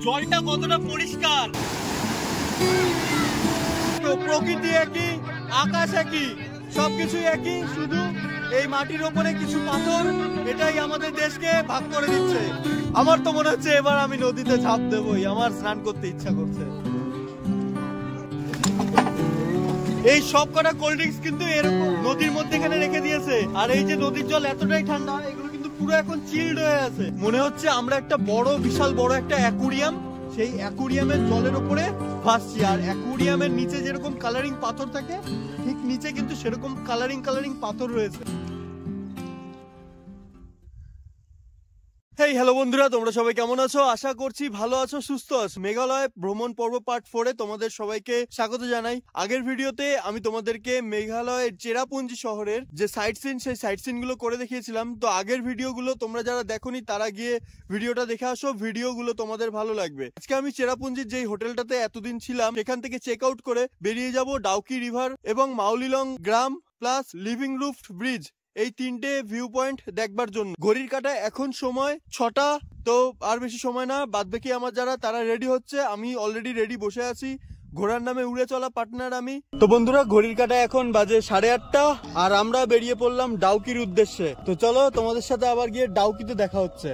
জলটা কতটা পরিষ্কার, প্রকৃতি একই, আকাশ একই, সবকিছুই একই, শুধু এই মাটির ওপরে কিছু পাথর এটাই আমাদের দেশকে ভাগ করে দিচ্ছে। আমার তো মনে হচ্ছে এবার আমি নদীতে ঝাঁপ দেবই, আমার স্নান করতে ইচ্ছা করছে। এই সব কটা কোল্ড ড্রিঙ্কস কিন্তু এরকম নদীর মধ্যে এখানে রেখে দিয়েছে, আর এই যে নদীর জল এতটাই ঠান্ডা, এগুলো কিন্তু পুরো এখন চিল্ড হয়ে আছে। মনে হচ্ছে আমরা একটা বিশাল বড় একটা অ্যাকুরিয়াম, সেই অ্যাকুরিয়ামের জলের উপরে ভাসছি। আর অ্যাকুরিয়ামের নিচে যেরকম কালারিং পাথর থাকে, ঠিক নিচে কিন্তু সেরকম কালারিং পাথর রয়েছে। হেই হ্যালো বন্ধুরা, তোমরা সবাই কেমন আছো? আশা করছি ভালো আছো, সুস্থ আছো। মেঘালয় ভ্রমণ পর্ব পার্ট 4 এ তোমাদের সবাইকে স্বাগত জানাই। আগের ভিডিওতে আমি তোমাদেরকে মেঘালয়ের চেরাপুঞ্জি শহরের যে সাইট সিন, সেই সাইট সিন গুলো করে দেখিয়েছিলাম। তো আগের ভিডিওগুলো তোমরা যারা দেখোনি তারা গিয়ে ভিডিওটা দেখে আসো, ভিডিওগুলো তোমাদের ভালো লাগবে। আজকে আমি চেরাপুঞ্জির যেই হোটেলটাতে এতদিন ছিলাম সেখান থেকে চেক আউট করে বেরিয়ে যাব ডাউকি রিভার এবং মাউলিলং গ্রাম প্লাস লিভিং রুফ ব্রিজ, এই তিনটে ভিউ পয়েন্ট দেখবার জন্য। ঘড়ির কাঁটায় এখন সময় 6টা, তো আর বেশি সময় না। বাদ বাকি আমার যারা তারা রেডি হচ্ছে, আমি অলরেডি রেডি বসে আছি। ঘোড়ার নামে উড়ে চলা পার্টনার আমি। তো বন্ধুরা, ঘড়ির কাঁটায় এখন বাজে 8:30 আর আমরা বেরিয়ে পড়লাম ডাউকির উদ্দেশ্যে। তো চলো তোমাদের সাথে আবার গিয়ে ডাউকিতে দেখা হচ্ছে।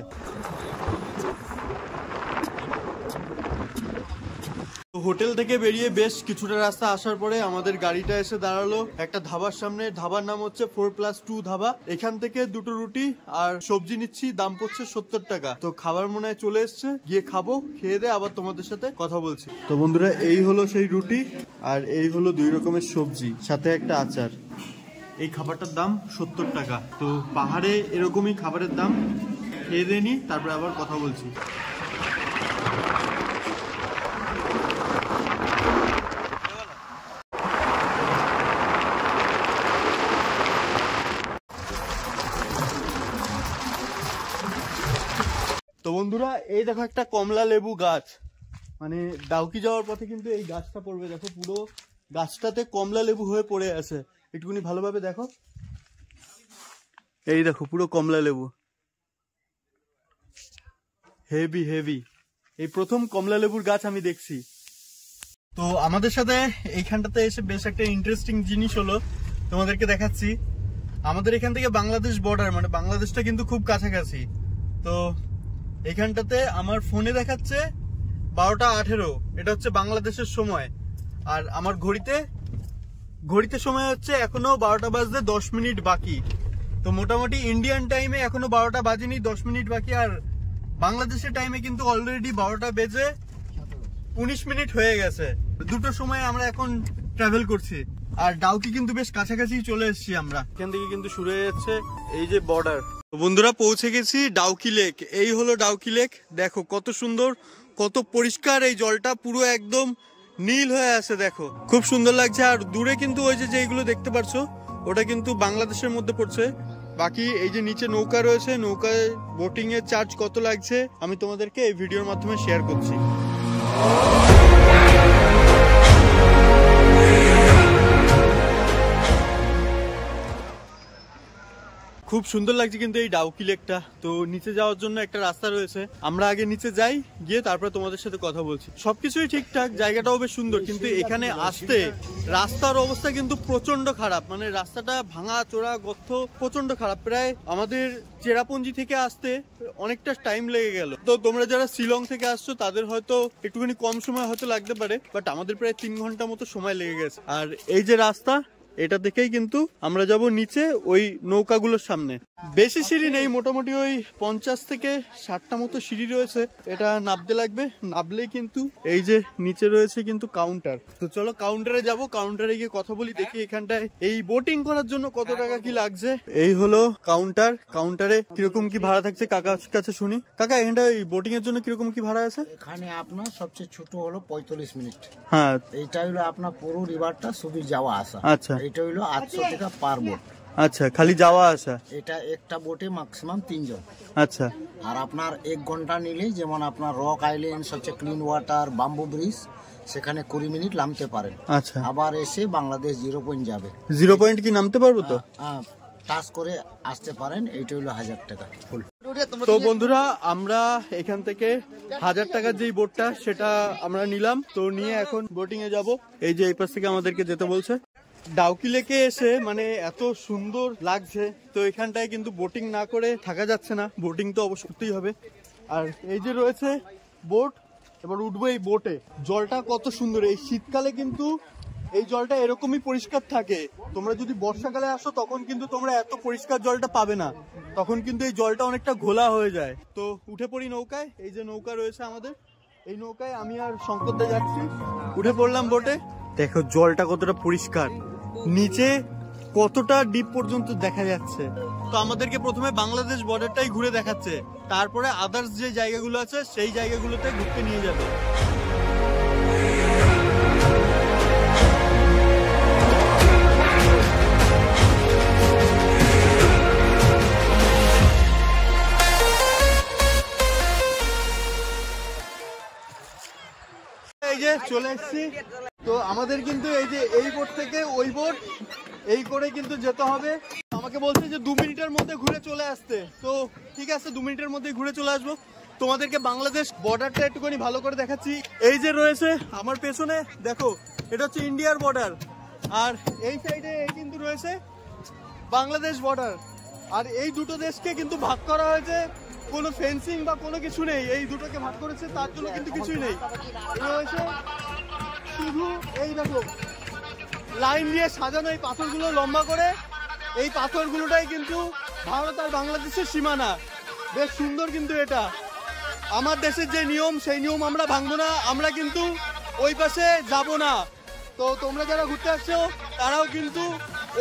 হোটেল থেকে বেরিয়ে বেশ কিছুটা রাস্তা আসার পরে আমাদের গাড়িটা এসে দাঁড়ালো একটা ধাবার সামনে। ধাবার নাম হচ্ছে 4+2 ধাবা। এখান থেকে 2টো রুটি আর সবজি নিচ্ছি, দাম পড়ছে 70 টাকা। তো খাবার মনে হয় চলে এসছে, গিয়ে খাবো, খেয়ে দিয়ে আবার তোমাদের সাথে কথা বলছি। তো বন্ধুরা, এই হলো সেই রুটি আর এই হলো 2 রকমের সবজি, সাথে একটা আচার। এই খাবারটার দাম 70 টাকা। তো পাহাড়ে এরকমই খাবারের দাম। খেয়ে দিয়ে নি, তারপরে আবার কথা বলছি। তো বন্ধুরা, এই দেখো একটা কমলা লেবু গাছ, মানে ডাউকি যাওয়ার পথে কিন্তু এই গাছটা পড়বে। দেখো পুরো গাছটাতে কমলা লেবু হয়ে পড়ে আছে, একটুখানি ভালোভাবে দেখো। এই দেখো পুরো কমলা লেবু, হেভি হেভি। এই প্রথম কমলা লেবুর গাছ আমি দেখছি। তো আমাদের সাথে এইখানটাতে এসে বেশ একটা ইন্টারেস্টিং জিনিস হলো, তোমাদেরকে দেখাচ্ছি। আমাদের এখান থেকে বাংলাদেশ বর্ডার, মানে বাংলাদেশটা কিন্তু খুব কাছাকাছি। তো এখানটাতে আমার ফোনে দেখাচ্ছে 12:18, এটা হচ্ছে বাংলাদেশের সময়। আর আমার ঘড়িতে সময় হচ্ছে এখনো 12টা বাজতে 10 মিনিট বাকি। তো মোটামুটি ইন্ডিয়ান টাইমে এখনো 12টা বাজেনি, 10 মিনিট বাকি। আর বাংলাদেশের টাইমে কিন্তু অলরেডি 12টা বেজে 19 মিনিট হয়ে গেছে। দুটো সময় আমরা এখন ট্রাভেল করছি। আর ডাউকি কিন্তু বেশ কাছাকাছি চলে এসেছি আমরা। এখান থেকে কিন্তু শুরু হয়ে যাচ্ছে এই যে বর্ডার। বন্ধুরা, পৌঁছে গেছি ডাউকি লেক। এই হলো ডাউকি লেক। দেখো কত সুন্দর, কত পরিষ্কার এই জলটা, পুরো একদম নীল হয়ে আছে। দেখো খুব সুন্দর লাগছে। আর দূরে কিন্তু ওই যে যেগুলো দেখতে পাচ্ছ, ওটা কিন্তু বাংলাদেশের মধ্যে পড়ছে। বাকি এই যে নিচে নৌকা রয়েছে, নৌকায় বোটিং এর চার্জ কত লাগছে আমি তোমাদেরকে এই ভিডিওর মাধ্যমে শেয়ার করছি। খুব সুন্দর লাগছে কিন্তু এই ডাউকি লেকটা। তো নিচে যাওয়ার জন্য একটা রাস্তা রয়েছে, আমরা আগে নিচে যাই, গিয়ে তারপরে তোমাদের সাথে কথা বলছি। সবকিছুই ঠিকঠাক, জায়গাটাও বেশ সুন্দর, কিন্তু এখানে আসতে রাস্তার অবস্থা কিন্তু প্রচন্ড খারাপ। মানে রাস্তাটা ভাঙা চোরা গর্ত, প্রচন্ড খারাপ। প্রায় আমাদের চেরাপুঞ্জি থেকে আসতে অনেকটা টাইম লেগে গেল। তো তোমরা যারা শিলং থেকে আসছো তাদের হয়তো একটুখানি কম সময় হয়তো লাগতে পারে, বাট আমাদের প্রায় 3 ঘন্টা মতো সময় লেগে গেছে। আর এই যে রাস্তা, এটা দেখেই কিন্তু আমরা যাব নিচে ওই নৌকাগুলোর সামনে। বেশি সিঁড়ি নেই, মোটামুটি ওই 50 থেকে 60টা মতো সিঁড়ি রয়েছে। এটা নামতে লাগবে, নামলেই কিন্তু এই যে নিচে রয়েছে কিন্তু কাউন্টার। তো চলো কাউন্টারে যাব, কাউন্টারে গিয়ে কথা বলি, দেখি এখানটায় এই বোটিং করার জন্য কত টাকা কি লাগছে। এই হলো কাউন্টার, কাউন্টারে কিরকম কি ভাড়া থাকছে কাকার কাছে শুনি। কাকা, এখানটা এই বোটিং এর জন্য কিরকম কি ভাড়া আছে? এখানে আপনার সবচেয়ে ছোট হলো 45 মিনিট। হ্যাঁ, এইটা হলো আপনার পুরো রিভারটা শুধু যাওয়া আসা। আচ্ছা, এটা হলো 800 টাকা পার বোট। আচ্ছা, খালি যাওয়া আসা। এটা একটা বোটে ম্যাক্সিমাম 3 জন। আচ্ছা। আর আপনার 1 ঘন্টা নিলে, যেমন আপনার রক আইল্যান্ড, সবচেয়ে ক্লিন ওয়াটার, বাম্বু ব্রিজ, সেখানে 20 মিনিট নামতে পারেন। আচ্ছা। আবার এসে বাংলাদেশ 0 পয়েন্ট যাবে। 0 পয়েন্ট কি নামতে পারবো তো? টাচ করে আসতে পারেন। এইটা হলো 1000 টাকা ফুল। তো বন্ধুরা আমরা এখান থেকে 1000 টাকার যেই বোটটা সেটা আমরা নিলাম, তো নিয়ে এখন বোটিং এ যাব। এই যে এই পাশ থেকে আমাদেরকে যেতে বলছে। ডাউকি লেকে এসে মানে এত সুন্দর লাগছে, তো এখানটায় কিন্তু বোটিং না করে থাকা যাচ্ছে না, বোটিং তো অবশ্যই হবে। আর এই যে রয়েছে বোট, এবার উঠবো এই বোটে। জলটা কত সুন্দর, এই শীতকালে কিন্তু এই জলটা এরকমই পরিষ্কার থাকে। তোমরা যদি বর্ষাকালে আসো তখন কিন্তু তোমরা এত পরিষ্কার জলটা পাবে না, তখন কিন্তু এই জলটা অনেকটা ঘোলা হয়ে যায়। তো উঠে পড়ি নৌকায়, এই যে নৌকা রয়েছে আমাদের, এই নৌকায় আমি আর শঙ্করদা যাচ্ছি। উঠে পড়লাম বোটে। দেখো জলটা কতটা পরিষ্কার, নিচে কতটা ডিপ পর্যন্ত দেখা যাচ্ছে। তো আমাদেরকে প্রথমে বাংলাদেশ বর্ডারটাই ঘুরে দেখাচ্ছে, তারপরে আদার্স যে জায়গাগুলো আছে সেই জায়গাগুলোতে ঘুরতে নিয়ে যাবে। এই যে চলে এসেছি। তো আমাদের কিন্তু এই যে এই বোট থেকে ওই বোট এই করে কিন্তু যেতে হবে। আমাকে বলছে যে 2 মিনিটের মধ্যে ঘুরে চলে আসতে, তো ঠিক আছে 2 মিনিটের মধ্যে ঘুরে চলে আসবো। তোমাদেরকে বাংলাদেশ বর্ডারটা একটুখানি ভালো করে দেখাচ্ছি। এই যে রয়েছে আমার পেছনে, দেখো এটা হচ্ছে ইন্ডিয়ার বর্ডার, আর এই সাইডে এই কিন্তু রয়েছে বাংলাদেশ বর্ডার। আর এই দুটো দেশকে কিন্তু ভাগ করা হয়েছে, কোনো ফেন্সিং বা কোনো কিছু নেই, এই দুটোকে ভাগ করেছে তার জন্য কিন্তু কিছুই নেই। রয়েছে শুধু এই দেখো লাইন দিয়ে সাজানো এই পাথরগুলো লম্বা করে, এই পাথরগুলোটাই কিন্তু ভারত আর বাংলাদেশের সীমানা। বেশ সুন্দর কিন্তু এটা। আমার দেশের যে নিয়ম সেই নিয়ম আমরা ভাঙবো না, আমরা কিন্তু ওই পাশে যাব না। তো তোমরা যারা ঘুরতে আসছো তারাও কিন্তু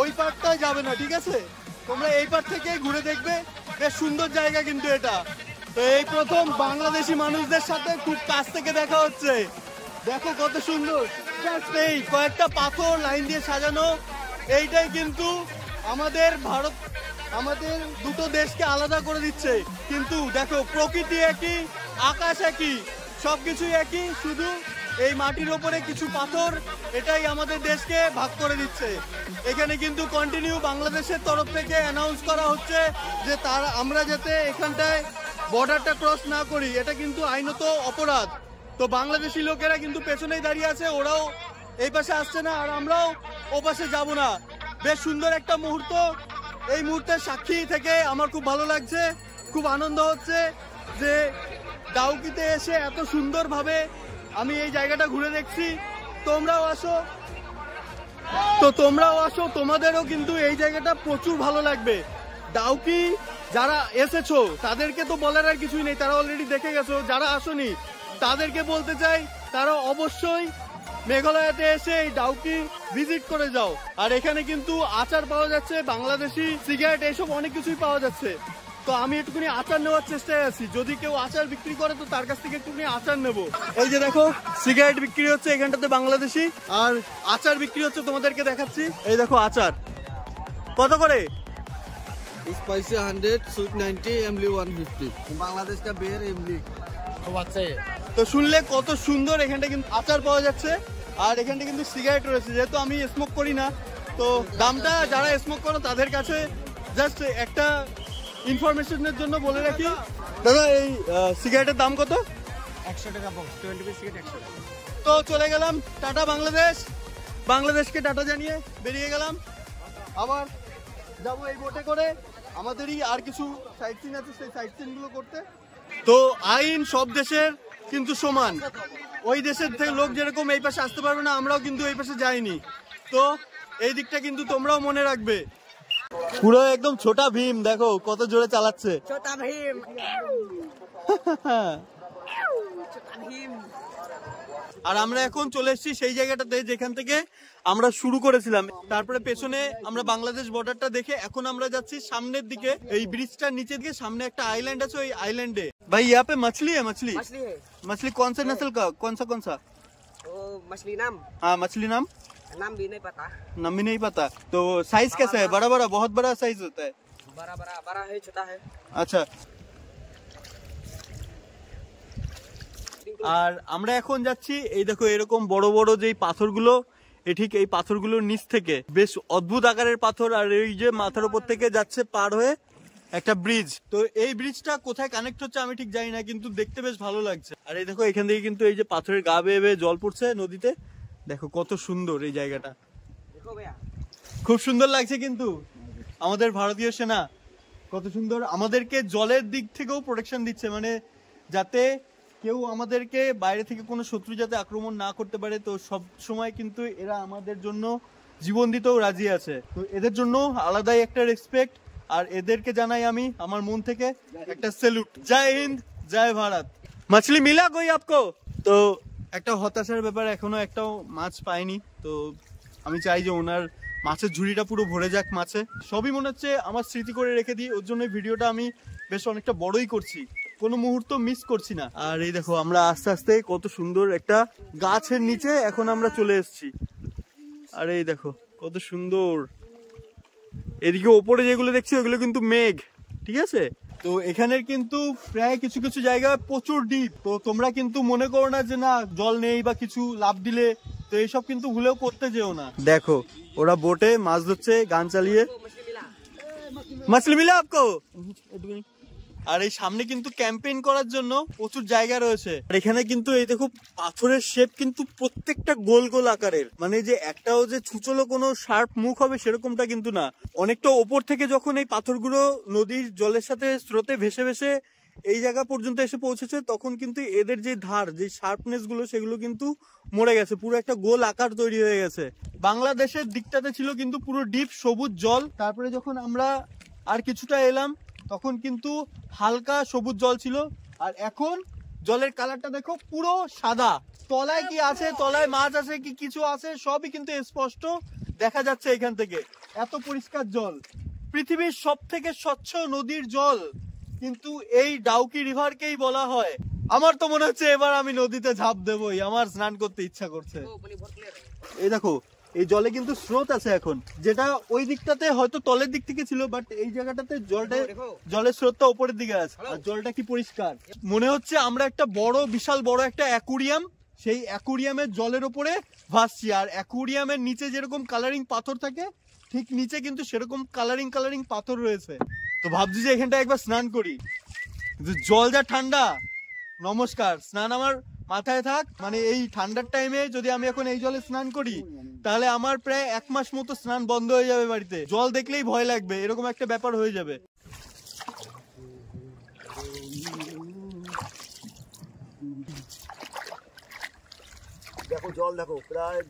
ওই পারটায় যাবে না, ঠিক আছে? তোমরা এই পার থেকেই ঘুরে দেখবে, বেশ সুন্দর জায়গা কিন্তু এটা। তো এই প্রথম বাংলাদেশি মানুষদের সাথে খুব কাছ থেকে দেখা হচ্ছে। দেখো কত সুন্দর, এই কয়েকটা পাথর লাইন দিয়ে সাজানো, এইটাই কিন্তু আমাদের ভারত, আমাদের দুটো দেশকে আলাদা করে দিচ্ছে। কিন্তু দেখো প্রকৃতি একই, আকাশ একই, সবকিছুই একই, শুধু এই মাটির ওপরে কিছু পাথর এটাই আমাদের দেশকে ভাগ করে দিচ্ছে। এখানে কিন্তু কন্টিনিউ বাংলাদেশের তরফ থেকে অ্যানাউন্স করা হচ্ছে যে আমরা যাতে এখানটায় বর্ডারটা ক্রস না করি, এটা কিন্তু আইনত অপরাধ। তো বাংলাদেশি লোকেরা কিন্তু পেছনেই দাঁড়িয়ে আছে, ওরাও এই পাশে আসছে না আর আমরাও ও পাশে যাব না। বেশ সুন্দর একটা মুহূর্ত, এই মুহূর্তের সাক্ষী থেকে আমার খুব ভালো লাগছে, খুব আনন্দ হচ্ছে যে ডাউকিতে এসে এত সুন্দরভাবে আমি এই জায়গাটা ঘুরে দেখছি। তোমরাও আসো, তো তোমরাও আসো, তোমাদেরও কিন্তু এই জায়গাটা প্রচুর ভালো লাগবে। ডাউকি যারা এসেছো তাদেরকে তো বলার আর কিছুই নেই, তারা অলরেডি দেখে গেছো। যারা আসোনি তাদেরকে বলতে চাই তারা অবশ্যই মেঘালয়তে এসে এই ডাউকি ভিজিট করে যাও। আর এখানে কিন্তু আচার পাওয়া যাচ্ছে, বাংলাদেশি সিগারেট, এইসব অনেক কিছুই পাওয়া যাচ্ছে। তো আমি একটুখানি আচার নেওয়ার চেষ্টায় আছি, যদি কেউ আচার বিক্রি করে তো তার কাছ থেকে একটুখানি আচার নেবো। এই যে দেখো সিগারেট বিক্রি হচ্ছে এখানটাতে বাংলাদেশি, আর আচার বিক্রি হচ্ছে, তোমাদেরকে দেখাচ্ছি। এই দেখো আচার কত করে? स्पाइसी 100, स्वीट 90, इमली 150। बांग्लादेश का बेर इमली খুব আছে। তো শুনলে কত সুন্দর, এখানটা কিন্তু আচার পাওয়া যাচ্ছে আর এখানটা কিন্তু সিগারেট রয়েছে। যেহেতু আমি স্মোক করি না, তো দামটা যারা স্মোক করো তাদের কাছে জাস্ট একটা ইনফরমেশনের জন্য বলে রাখি। দাদা এই সিগারেটের দাম কত? 100 টাকা বক্স, 20 পিস সিগারেট 100 টাকা। তো চলে গেলাম টাটা বাংলাদেশ, বাংলাদেশকে টাটা জানিয়ে বেরিয়ে গেলাম। আবার যাবো এই বোটে করে, আমাদেরই আর কিছু সাইট সিন আছে সেই সাইট সিন গুলো করতে। তো আইন সব দেশের কিন্তু সমান, ওই দেশের থেকে লোক যেরকম এই পাশে আসতে পারবে না, আমরাও কিন্তু এই পাশে যাইনি। তো এই দিকটা কিন্তু তোমরাও মনে রাখবে। পুরো একদম ছোটা ভীম, দেখো কত জোরে চালাচ্ছে। ছোটা ভীম, ছোটা ভীম। আর আমরা এখন চলে এসেছি সেই জায়গাটাতে যেখান থেকে আমরা শুরু করেছিলাম। তারপরে পেছনে আমরা বাংলাদেশ বর্ডারটা দেখে এখন আমরা যাচ্ছি সামনের দিকে, এই ব্রিজটার নিচে দিকে। সামনে একটা আইল্যান্ড আছে, ওই আইল্যান্ডে ভাই यहाँ पे मछली है। मछली मछली है। मछली कौन से नस्ल का, कौन सा? वो मछली नाम हाँ मछली नाम भी नहीं पता। नाम भी नहीं पता। तो साइज कैसा है? बड़ा बड़ा, बहुत बड़ा साइज होता है? बड़ा है, छोटा है। আচ্ছা। আর আমরা এখন যাচ্ছি, এই দেখো এরকম বড় বড় যেই পাথরগুলো, ঠিক এই পাথরগুলোর নিচ থেকে বেশ অদ্ভুত আকারের পাথর, আর এই যে মাথার উপর থেকে যাচ্ছে পার হয়ে, একটা ব্রিজ। তো এই ব্রিজটা কোথায় কানেক্ট হচ্ছে আমি ঠিক জানি না, কিন্তু দেখতে বেশ ভালো লাগছে। আর এই দেখো এখান থেকে কিন্তু এই যে পাথরের গা বেয়ে বেয়ে জল পড়ছে নদীতে, দেখো কত সুন্দর এই জায়গাটা, देखो भैया খুব সুন্দর লাগছে। কিন্তু আমাদের ভারতীয় সেনা কত সুন্দর আমাদেরকে জলের দিক থেকেও প্রোটেকশন দিচ্ছে, মানে যাতে কেউ আমাদেরকে বাইরে থেকে কোনো শত্রু যাতে আক্রমণ না করতে পারে। তো সব সময় কিন্তু এরা আমাদের জন্য জীবন দিতেও রাজি আছে। তো এদের জন্য আলাদাই একটা রেসপেক্ট, আর এদেরকে জানাই আমি আমার মন থেকে একটা স্যালুট। জয় হিন্দ, জয় ভারত। মাছলি মিলা কই আপকো? তো একটা হতাশার ব্যাপার, এখনো একটাও মাছ পাইনি। তো আমি চাই যে ওনার মাছের ঝুড়িটা পুরো ভরে যাক মাছে। সবই মনে হচ্ছে আমার স্মৃতি করে রেখে দিই, ওর জন্য ভিডিওটা আমি বেশ অনেকটা বড়ই করছি, কোনো মুহূর্ত মিস করছি না। আর এই দেখো আমরা আস্তে আস্তে কত সুন্দর একটা গাছের নিচে এখন আমরা চলে এসেছি। আর এই দেখো কত সুন্দর, এদিকে ওপরে যেগুলো দেখছি ওগুলো কিন্তু মেঘ, ঠিক আছে। তো এখানের কিন্তু প্রায় কিছু কিছু জায়গা প্রচুর ডিপ। তো তোমরা কিন্তু মনে করো না যে না জল নেই বা কিছু লাভ দিলে, তো এইসব কিন্তু ভুলেও করতে যেও না। দেখো ওরা বোটে মাছ ধরছে গান চালিয়ে। वो मछली मिला মাছলি মিলা আপকো? আর এই সামনে কিন্তু ক্যাম্পেইন করার জন্য প্রচুর জায়গা রয়েছে। আর এখানে কিন্তু এই দেখো পাথরের শেপ কিন্তু প্রত্যেকটা গোল গোল আকারের, মানে যে একটাও যে ছুচলো কোনো শার্প মুখ হবে সেরকমটা কিন্তু না। অনেকটা ওপর থেকে যখন এই পাথরগুলো নদীর জলের সাথে স্রোতে ভেসে ভেসে এই জায়গা পর্যন্ত এসে পৌঁছেছে, তখন কিন্তু এদের যে ধার, যে শার্পনেস গুলো সেগুলো কিন্তু মরে গেছে, পুরো একটা গোল আকার তৈরি হয়ে গেছে। বাংলাদেশের দিকটাতে ছিল কিন্তু পুরো ডিপ সবুজ জল, তারপরে যখন আমরা আর কিছুটা এলাম তখন কিন্তু হালকা সবুজ জল ছিল, আর এখন জলের কালারটা দেখো পুরো সাদা। তলায় কি আছে, তলায় মাছ আছে কি কিছু আছে, সবই কিন্তু স্পষ্ট দেখা যাচ্ছে এখান থেকে। এত পরিষ্কার জল, পৃথিবীর সব থেকে স্বচ্ছ নদীর জল কিন্তু এই ডাউকি রিভারকেই বলা হয়। আমার তো মনে হচ্ছে এবার আমি নদীতে ঝাঁপ দেবই, আমার স্নান করতে ইচ্ছা করছে। वो पानी बहुत क्लियर है এই দেখো এই জলে কিন্তু স্রোত আছে এখন, যেটা ওই দিকটাতে হয়তো তলের দিক থেকে ছিল, বাট এই জায়গাটাতে জলের স্রোতটা উপরের দিকে আছে, আর জলটা কি পরিষ্কার। মনে হচ্ছে আমরা একটা বিশাল বড় একটা অ্যাকুরিয়াম, সেই অ্যাকুরিয়ামের জলের উপরে ভাসছি। আর অ্যাকুরিয়ামের নিচে যেরকম কালারিং পাথর থাকে, ঠিক নিচে কিন্তু সেরকম কালারিং পাথর রয়েছে। তো ভাবছি যে এখানটা একবার স্নান করি, কিন্তু জল যা ঠান্ডা, নমস্কার, স্নান আমার মাথায় থাক। মানে এই ঠান্ডার টাইমে যদি আমি এখন এই জলে স্নান করি, তাহলে আমার প্রায় 1 মাস মতো স্নান বন্ধ হয়ে যাবে বাড়িতে। জল দেখলেই ভয় লাগবে, এরকম একটা ব্যাপার হয়ে যাবে। দেখো জল দেখো প্রায়।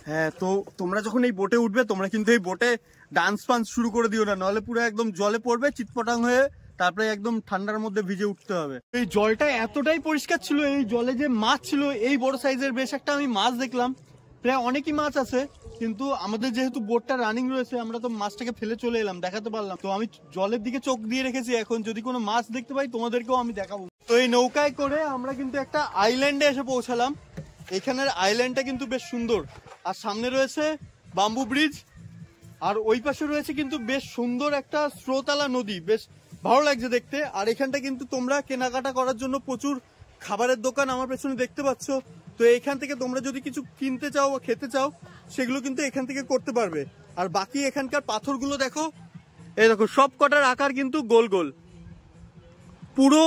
হ্যাঁ, তো তোমরা যখন এই বোটে উঠবে, তোমরা কিন্তু এই বোটে ডান্স ফান্স শুরু করে দিও না, নাহলে পুরো একদম জলে পড়বে চিৎপটাং হয়ে, তারপরে একদম ঠান্ডার মধ্যে ভিজে উঠতে হবে। এই জলটা এতটাই পরিষ্কার ছিল, এই জলে যে মাছ ছিল এই বড় সাইজের বেশ একটা আমি মাছ দেখলাম। প্রায় অনেকই মাছ আছে, কিন্তু আমাদের যেহেতু বোটটা রানিং রয়েছে, আমরা তো মাছটাকে ফেলে চলে এলাম, দেখাতে পারলাম। তো আমি জলের দিকে চোখ দিয়ে রেখেছি, এখন যদি কোনো মাছ দেখতে পাই তোমাদেরকেও আমি দেখাবো। তো এই নৌকায় করে আমরা কিন্তু একটা আইল্যান্ডে এসে পৌঁছালাম। এখানের আইল্যান্ডটা কিন্তু বেশ সুন্দর, আর সামনে রয়েছে বাম্বু ব্রিজ, আর ওই পাশে রয়েছে কিন্তু বেশ সুন্দর একটা স্রোতালা নদী, বেশ ভালো লাগছে দেখতে। আর এখানটা কিন্তু তোমরা কেনাকাটা করার জন্য প্রচুর খাবারের দোকান আমার পেছনে দেখতে পাচ্ছ। তো এখান থেকে তোমরা যদি কিছু কিনতে চাও বা খেতে চাও, সেগুলো কিন্তু এখান থেকে করতে পারবে। আর বাকি এখানকার পাথরগুলো দেখো, এই দেখো সব কটার আকার কিন্তু গোল গোল। পুরো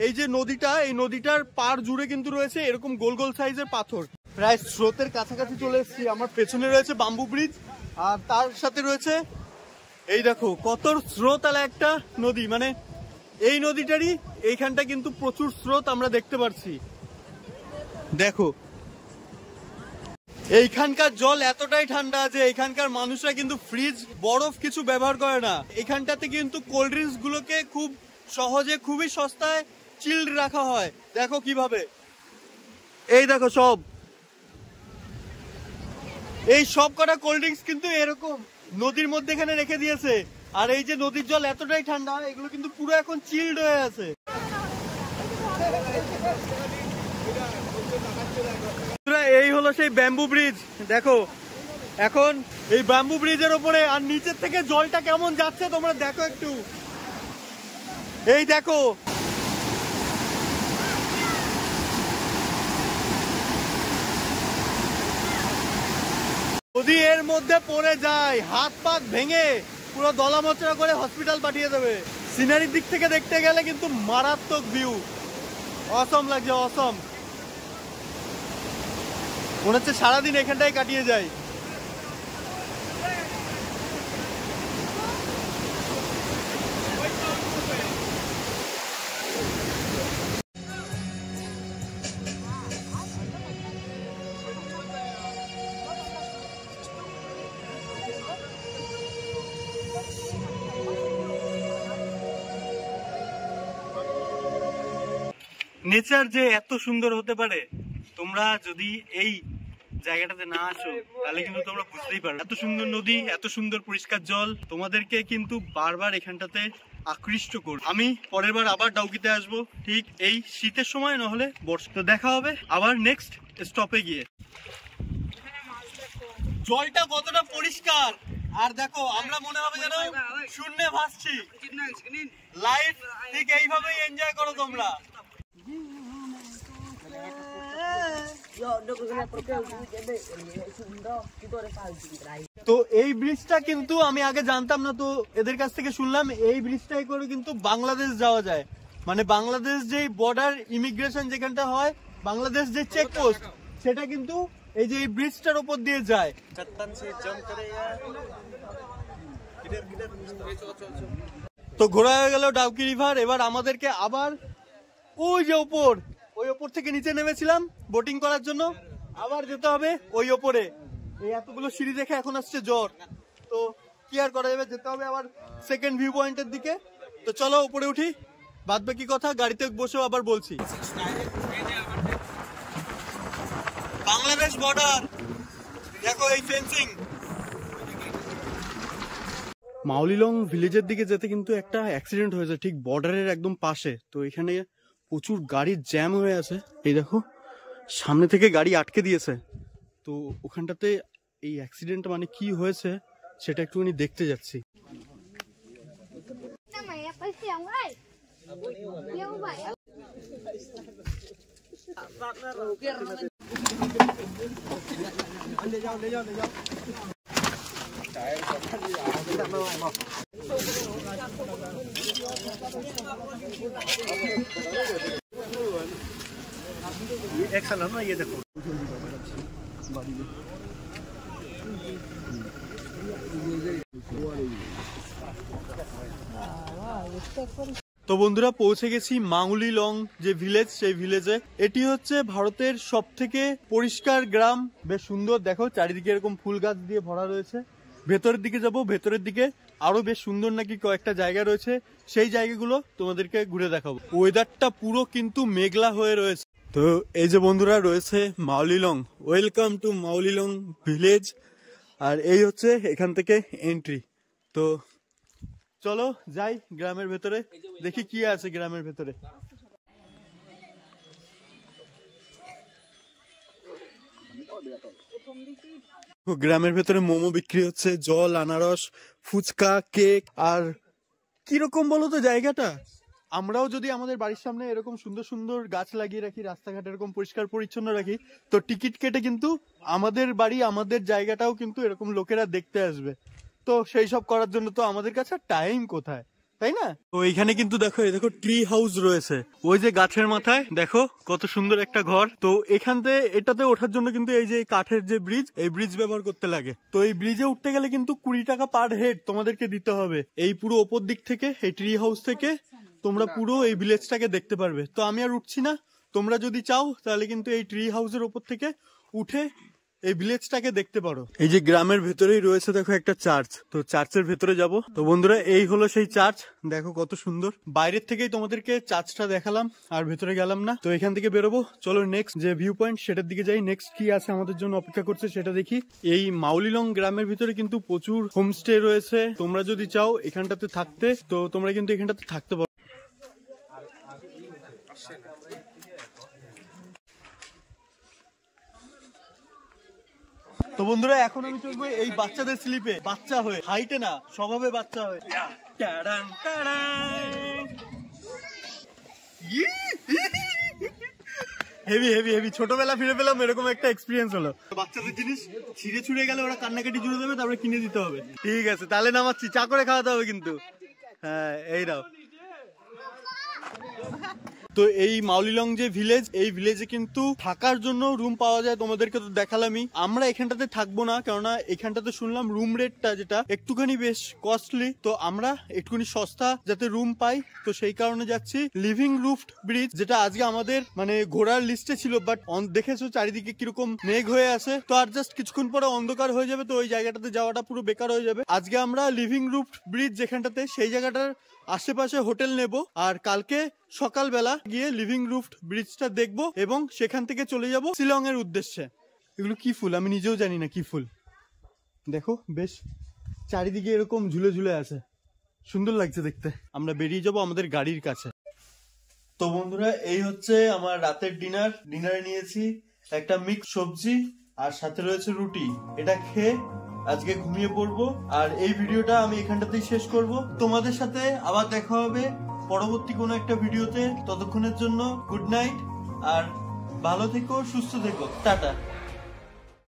এই যে নদীটা, এই নদীটার পাড় জুড়ে কিন্তু রয়েছে এরকম গোল গোল সাইজের পাথর। প্রায় স্রোতের কাছাকাছি চলে এসেছি, আমার পেছনে রয়েছে বাম্বু ব্রিজ, আর তার সাথে রয়েছে এই দেখো কত স্রোতালা একটা নদী। মানে এই নদীটারই এইখানটা কিন্তু প্রচুর স্রোত আমরা দেখতে পাচ্ছি। দেখো এইখানকার জল এতটাই ঠান্ডা যে এখানকার মানুষরা কিন্তু ফ্রিজ বরফ কিছু ব্যবহার করে না। এখানটাতে কিন্তু কোল্ড ড্রিঙ্কস গুলোকে খুব সহজে, খুবই সস্তায় চিল্ড রাখা হয়। দেখো কিভাবে, এই দেখো এই সব কটা কোল্ড ড্রিঙ্কস কিন্তু এরকম নদীর মধ্যে এখানে রেখে দিয়েছে। আর এই যে নদীর জল এতটাই ঠান্ডা, এগুলো কিন্তু পুরো এখন চিল্ড হয়ে আছে। এই হলো সেই ব্যাম্বু ব্রিজ। দেখো এখন এই ব্যাম্বু ব্রিজের ওপরে, আর নিচের থেকে জলটা কেমন যাচ্ছে তোমরা দেখো একটু। এই দেখো যদি এর মধ্যে পড়ে যায়, হাত পা ভেঙে পুরো দলা মোচড়া করে হসপিটাল পাঠিয়ে দেবে। সিনারির দিক থেকে দেখতে গেলে কিন্তু মারাত্মক ভিউ, অসম লাগছে, অসম। মনে হচ্ছে সারাদিন এখানটায় কাটিয়ে যায়। নেচার যে এত সুন্দর হতে পারে, তোমরা যদি এই জায়গাটাতে না আসো তাহলে কিন্তু তোমরা বুঝতেই পারো। এত সুন্দর নদী, এত সুন্দর পরিষ্কার জল তোমাদেরকে কিন্তু বারবার এখানটাতে আকৃষ্ট করবে। আমি পরের বার আবার ডাউকিতে আসবো, ঠিক এই শীতের সময়, নহলে বর্ষা। তো দেখা হবে আবার নেক্সট স্টপে গিয়ে। জলটা কতটা পরিষ্কার, আর দেখো আমরা মনে হবে যেন শূন্যে ভাসছি। লাইফ ঠিক এইভাবেই এনজয় করো তোমরা। তো এই ব্রিজটা কিন্তু আমি আগে জানতাম না, তো এদের কাছ থেকে শুনলাম এই ব্রিজটাই করে কিন্তু বাংলাদেশ যাওয়া যায়। মানে বাংলাদেশ যে বর্ডার ইমিগ্রেশন যেখানটা হয়, বাংলাদেশ যে চেকপোস্ট, সেটা কিন্তু এই যে এই ব্রিজটার উপর দিয়ে যায়। তো ঘোরা হয়ে গেল ডাউকি রিভার। এবার আমাদেরকে আবার ওই যে ওই ওপর থেকে নিচে নেমেছিলাম বোটিং করার জন্য, আবার যেতে হবে ওই ওপরে। এই এতগুলো সিঁড়ি দেখে এখন আসছে জ্বর, তো কি আর করা যাবে, যেতে হবে আবার সেকেন্ড ভিউ পয়েন্টের দিকে। তো চলো উপরে উঠি, বাদ বাকি কথা গাড়িতে বসেও আবার বলছি। বাংলাদেশ বর্ডার দেখো, এই ফেন্সিং। মাউলিলং ভিলেজের দিকে যেতে কিন্তু একটা অ্যাক্সিডেন্ট হয়েছে ঠিক বর্ডারের একদম পাশে। তো এখানে প্রচুর গাড়ির জ্যাম হয়ে আছে, এই দেখো সামনে থেকে গাড়ি আটকে দিয়েছে। তো ওখানটাতে এই অ্যাক্সিডেন্ট মানে কি হয়েছে সেটা একটুখানি দেখতে যাচ্ছি। ये देखो তো বন্ধুরা পৌঁছে গেছি মাউলিলং যে ভিলেজ, সেই ভিলেজে। এটি হচ্ছে ভারতের সব থেকে পরিষ্কার গ্রাম, বেশ সুন্দর। দেখো চারিদিকে এরকম ফুল গাছ দিয়ে ভরা রয়েছে। ভেতরের দিকে যাব, ভেতরের দিকে আরো বেশ সুন্দর নাকি কয়েকটা জায়গা রয়েছে, সেই জায়গাগুলো তোমাদেরকে ঘুরে দেখাবো। ওয়েদারটা পুরো কিন্তু মেঘলা হয়ে রয়েছে। তো এই যে বন্ধুরা রয়েছে Mawlynnong, welcome to Mawlynnong village. আর এই হচ্ছে এখান থেকে এন্ট্রি। তো চলো যাই গ্রামের ভেতরে, দেখি কি আছে গ্রামের ভেতরে। গ্রামের ভেতরে মোমো বিক্রি হচ্ছে, জল, আনারস, ফুচকা, কেক। আর কিরকম বলো তো জায়গাটা, আমরাও যদি আমাদের বাড়ির সামনে এরকম সুন্দর সুন্দর গাছ লাগিয়ে রাখি, রাস্তাঘাট এরকম পরিষ্কার পরিচ্ছন্ন রাখি, তো টিকিট কেটে কিন্তু আমাদের বাড়ি, আমাদের জায়গাটাও কিন্তু এরকম লোকেরা দেখতে আসবে। তো সেই সব করার জন্য তো আমাদের কাছে টাইম কোথায়, তাই না? তো এইখানে কিন্তু দেখো, এই দেখো ট্রি হাউস রয়েছে, ওই যে গাছের মাথায় দেখো কত সুন্দর একটা ঘর। তো এখানতে এটাতে ওঠার জন্য কিন্তু এই যে কাঠের যে ব্রিজ, এই ব্রিজ ব্যবহার করতে লাগে। তো এই ব্রিজে উঠতে গেলে কিন্তু 20 টাকা পার হেড তোমাদেরকে দিতে হবে। এই পুরো ওপর দিক থেকে, এই ট্রি হাউস থেকে তোমরা পুরো এই ভিলেজটাকে দেখতে পারবে। তো আমি আর উঠছি না, তোমরা যদি চাও তাহলে কিন্তু এই ট্রি হাউসের ওপর থেকে উঠে এই ভিলেজটাকে দেখতে পারো। এই যে গ্রামের ভেতরেই রয়েছে দেখো একটা চার্চ, তো চার্চের ভেতরে যাব। তো বন্ধুরা এই হলো সেই চার্চ, দেখো কত সুন্দর। বাইরের থেকেই তোমাদেরকে চার্চটা দেখালাম, আর ভেতরে গেলাম না। তো এখান থেকে বেরোবো, চলো নেক্সট যে ভিউ পয়েন্ট সেটার দিকে যাই। নেক্সট কি আছে আমাদের জন্য অপেক্ষা করছে সেটা দেখি। এই মাউলিলং গ্রামের ভিতরে কিন্তু প্রচুর হোমস্টে রয়েছে, তোমরা যদি চাও এখানটাতে থাকতে, তো তোমরা কিন্তু এখানটাতে থাকতে পারো। তো বন্ধুরা এখন আমি চলবো এই বাচ্চাদের স্লিপে, বাচ্চা হয়ে, হাইটে না, স্বভাবে বাচ্চা হয়ে। হেভি হেভি হেভি, ছোটবেলা ফিরে পেলাম, এরকম একটা এক্সপিরিয়েন্স হলো। বাচ্চাদের জিনিস ছিঁড়ে ছুড়ে গেলে ওরা কান্নাকাটি জুড়ে দেবে, তারপরে কিনে দিতে হবে। ঠিক আছে তাহলে নামাচ্ছি, চা করে খাওয়াতে হবে কিন্তু। হ্যাঁ এই নাও। তো এই মাউলিলং যে ভিলেজ, এই ভিলেজে কিন্তু থাকার জন্য রুম পাওয়া যায়, তোমাদেরকে তো দেখালামই। আমরা এখানটাতে থাকবো না, কেননা এখানটাতে শুনলাম রুম রেটটা যেটা একটুখানি বেশ কস্টলি, তো আমরা একটুখানি সস্তা যাতে রুম পাই, তো সেই কারণে যাচ্ছি লিভিং রুফড ব্রিজ, যেটা আজকে আমাদের মানে ঘোরার লিস্টে ছিল, বাট দেখেছো চারিদিকে কিরকম মেঘ হয়ে আছে, তো আর জাস্ট কিছুক্ষণ পরে অন্ধকার হয়ে যাবে, তো ওই জায়গাটাতে যাওয়াটা পুরো বেকার হয়ে যাবে। আজকে আমরা লিভিং রুফড ব্রিজ যেখানটাতে, সেই জায়গাটার আশেপাশে হোটেল নেব, আর কালকে সকালবেলা গিয়ে লিভিং রুফড ব্রিজটা দেখবো এবং সেখান থেকে চলে যাব শিলং এর উদ্দেশ্যে। এগুলো কি ফুল আমি নিজেও জানি না কি ফুল, দেখো বেশ চারিদিকে এরকম ঝুলে ঝুলে আছে, সুন্দর লাগছে দেখতে। আমরা বেরিয়ে যাব আমাদের গাড়ির কাছে। তো বন্ধুরা, এই হচ্ছে আমার রাতের ডিনারে নিয়েছি একটা মিক্স সবজি আর সাথে রয়েছে রুটি। এটা খেয়ে আজকে ঘুমিয়ে পড়বো, আর এই ভিডিওটা আমি এখানটাতেই শেষ করব। তোমাদের সাথে আবার দেখা হবে পরবর্তী কোনো একটা ভিডিওতে। ততক্ষণের জন্য গুড নাইট, আর ভালো থেকো, সুস্থ থেকো, টাটা।